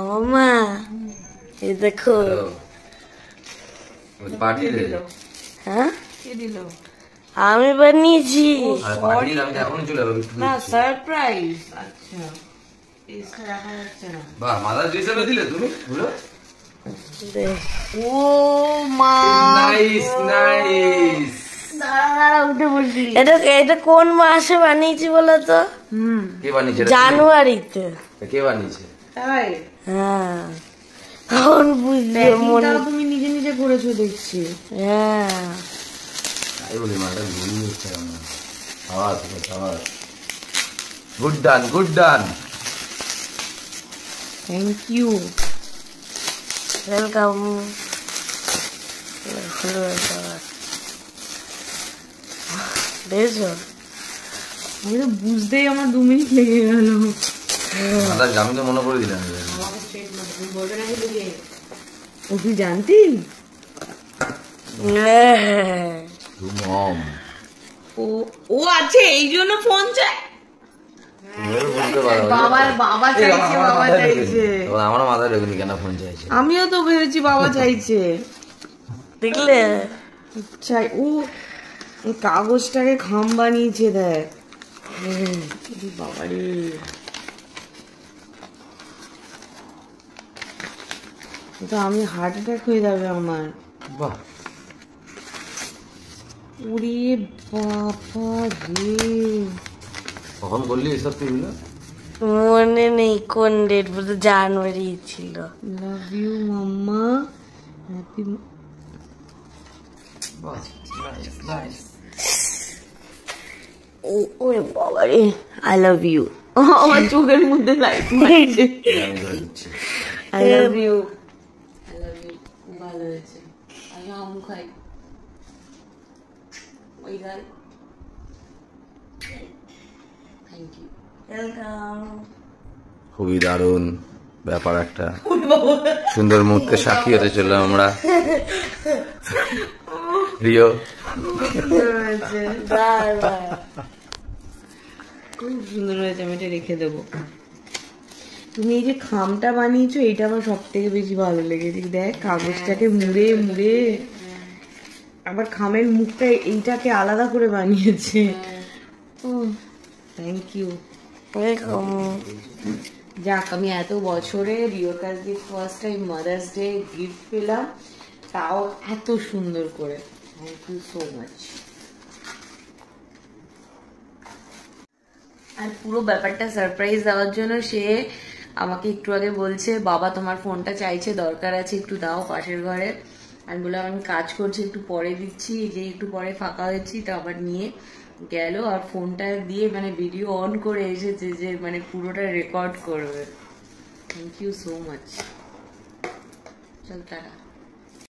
মামা এই দেখো পার্টি দিল। হ্যাঁ কে দিল? আমি বানিয়েছি। আর পার্টি দিলে আমি এখনই চলে যাবো। না সারপ্রাইজ। আচ্ছা টেস্টটা দেখা যাচ্ছে না। বাহ, মাদার হিসেবে দিলে তুমি বলো। দেখ। ও মা, নাইস নাইস। এটা এটা কোন মাসে বানিয়েছি বলো তো? কে বানিয়েছে? জানুয়ারিতে। কে বানিয়েছে? তাই হ্যাঁ তখন বুঝবে মনে। প্যাকিংটাও তুমি নিজে নিজে করেছো দেখছি। হ্যাঁ তাই বলি মাটা ঘুরি হচ্ছে আমার। আওয়াজ আওয়াজ। Good done good done. Thank you. Welcome. দেখছো আমি তো বুঝতেই আমার 2 মিনিট লেগে গেল। মাদার আমি তো মনে করে দিলাম। ও তুই জানতি? মম ও ও আছে এই জন্য ফোন চাই। বাবা চাইছে, বাবা চাইছে। আমার মাথায় ঢোকেনি কেন ফোন চাইছে। আমিও তো ভেবেছি বাবা চাইছে। দেখলে চাই ও এই কাগজটাকে খাম বানিয়েছে দেখ। বাবারে তো আমি হার্ট অ্যাটাক হয়ে যাবে আমার। বাহ, ওরে বাবা রে, কখন করলি এসব তুইগুলো? মনে নেই কোন ডেট, বলতে জানুয়ারি ছিল। Love you mama, happy. বাহ, নাইস নাইস। ওরে বাবারে, আই লাভ ইউ। আমার চোখের মধ্যে লাইট মারছে। আমি ধরে দিচ্ছি। I love you, I love you. ভালো হয়েছে। আমি আম খাই। ওই গাল। Thank you. ওয়েলকাম। খুবই দারুণ ব্যাপার, একটা সুন্দর মুহূর্তে সাক্ষী হতে চললাম আমরা। রিও খুব সুন্দর হয়েছে, আমি এটা রেখে দেবো। তুমি এই যে খামটা বানিয়েছো, এইটা আমার সব থেকে বেশি ভালো লেগেছে। দেখ কাগজটাকে মুড়ে মুড়ে, আবার খামের মুখটা এইটাকে আলাদা করে বানিয়েছে। ও থ্যাংক ইউ। ওয়েলকাম। যাক, আমি এত বছরে রিওর কাছ দিয়ে first time mother's day gift পেলাম, তাও এত সুন্দর করে। Thank you so much. আর পুরো ব্যাপারটা সারপ্রাইজ দেওয়ার জন্য সে আমাকে একটু আগে বলছে, বাবা তোমার ফোনটা চাইছে, দরকার আছে, একটু দাও পাশের ঘরে। আমি বললাম আমি কাজ করছি, একটু পরে দিচ্ছি। যে একটু পরে ফাঁকা হয়েছি, তো আবার নিয়ে গেল আর ফোনটা দিয়ে মানে ভিডিও অন করে এসেছে যে মানে পুরোটা রেকর্ড করবে। Thank you so much. চল টাটা।